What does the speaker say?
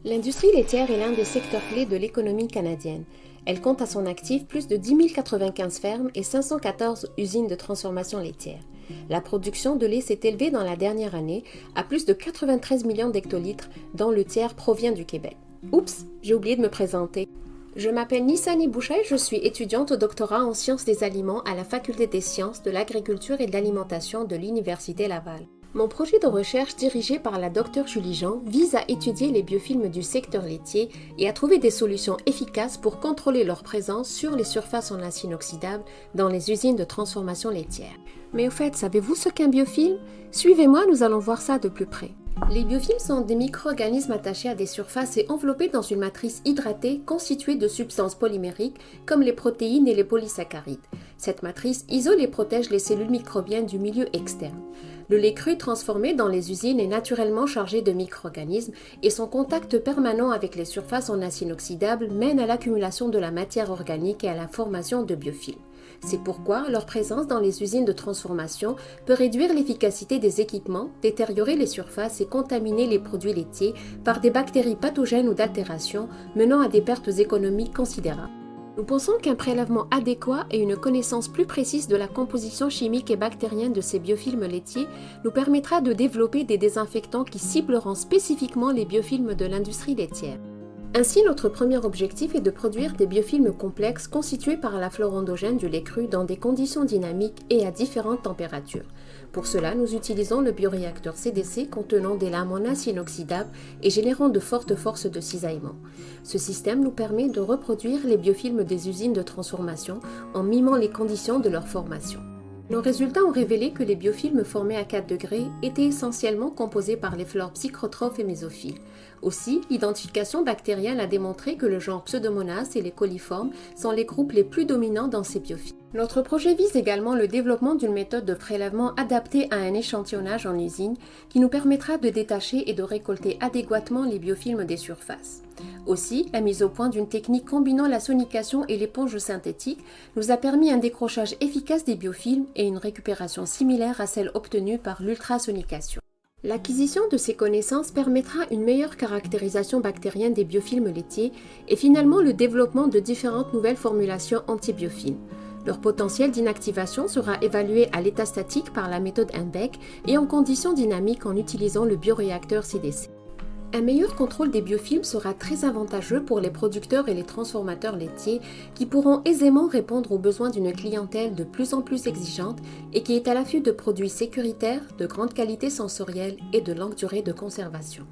L'industrie laitière est l'un des secteurs clés de l'économie canadienne. Elle compte à son actif plus de 10 095 fermes et 514 usines de transformation laitière. La production de lait s'est élevée dans la dernière année à plus de 93 millions d'hectolitres, dont le tiers provient du Québec. Oups, j'ai oublié de me présenter. Je m'appelle Nissani Boucher, je suis étudiante au doctorat en sciences des aliments à la Faculté des sciences, de l'agriculture et de l'alimentation de l'Université Laval. Mon projet de recherche dirigé par la Dr Julie Jean vise à étudier les biofilms du secteur laitier et à trouver des solutions efficaces pour contrôler leur présence sur les surfaces en acier inoxydable dans les usines de transformation laitière. Mais au fait, savez-vous ce qu'est un biofilm? Suivez-moi, nous allons voir ça de plus près. Les biofilms sont des micro-organismes attachés à des surfaces et enveloppés dans une matrice hydratée constituée de substances polymériques comme les protéines et les polysaccharides. Cette matrice isole et protège les cellules microbiennes du milieu externe. Le lait cru transformé dans les usines est naturellement chargé de micro-organismes et son contact permanent avec les surfaces en acier inoxydable mène à l'accumulation de la matière organique et à la formation de biofilms. C'est pourquoi leur présence dans les usines de transformation peut réduire l'efficacité des équipements, détériorer les surfaces et contaminer les produits laitiers par des bactéries pathogènes ou d'altération, menant à des pertes économiques considérables. Nous pensons qu'un prélèvement adéquat et une connaissance plus précise de la composition chimique et bactérienne de ces biofilms laitiers nous permettra de développer des désinfectants qui cibleront spécifiquement les biofilms de l'industrie laitière. Ainsi, notre premier objectif est de produire des biofilms complexes constitués par la flore endogène du lait cru dans des conditions dynamiques et à différentes températures. Pour cela, nous utilisons le bioréacteur CDC contenant des lames en acier inoxydable et générant de fortes forces de cisaillement. Ce système nous permet de reproduire les biofilms des usines de transformation en mimant les conditions de leur formation. Nos résultats ont révélé que les biofilms formés à 4 degrés étaient essentiellement composés par les flores psychrotrophes et mésophiles. Aussi, l'identification bactérienne a démontré que le genre Pseudomonas et les coliformes sont les groupes les plus dominants dans ces biofilms. Notre projet vise également le développement d'une méthode de prélèvement adaptée à un échantillonnage en usine qui nous permettra de détacher et de récolter adéquatement les biofilms des surfaces. Aussi, la mise au point d'une technique combinant la sonication et l'éponge synthétique nous a permis un décrochage efficace des biofilms et une récupération similaire à celle obtenue par l'ultrasonication. L'acquisition de ces connaissances permettra une meilleure caractérisation bactérienne des biofilms laitiers et finalement le développement de différentes nouvelles formulations antibiofilms. Leur potentiel d'inactivation sera évalué à l'état statique par la méthode Henbeck et en conditions dynamiques en utilisant le bioréacteur CDC. Un meilleur contrôle des biofilms sera très avantageux pour les producteurs et les transformateurs laitiers qui pourront aisément répondre aux besoins d'une clientèle de plus en plus exigeante et qui est à l'affût de produits sécuritaires, de grande qualité sensorielle et de longue durée de conservation.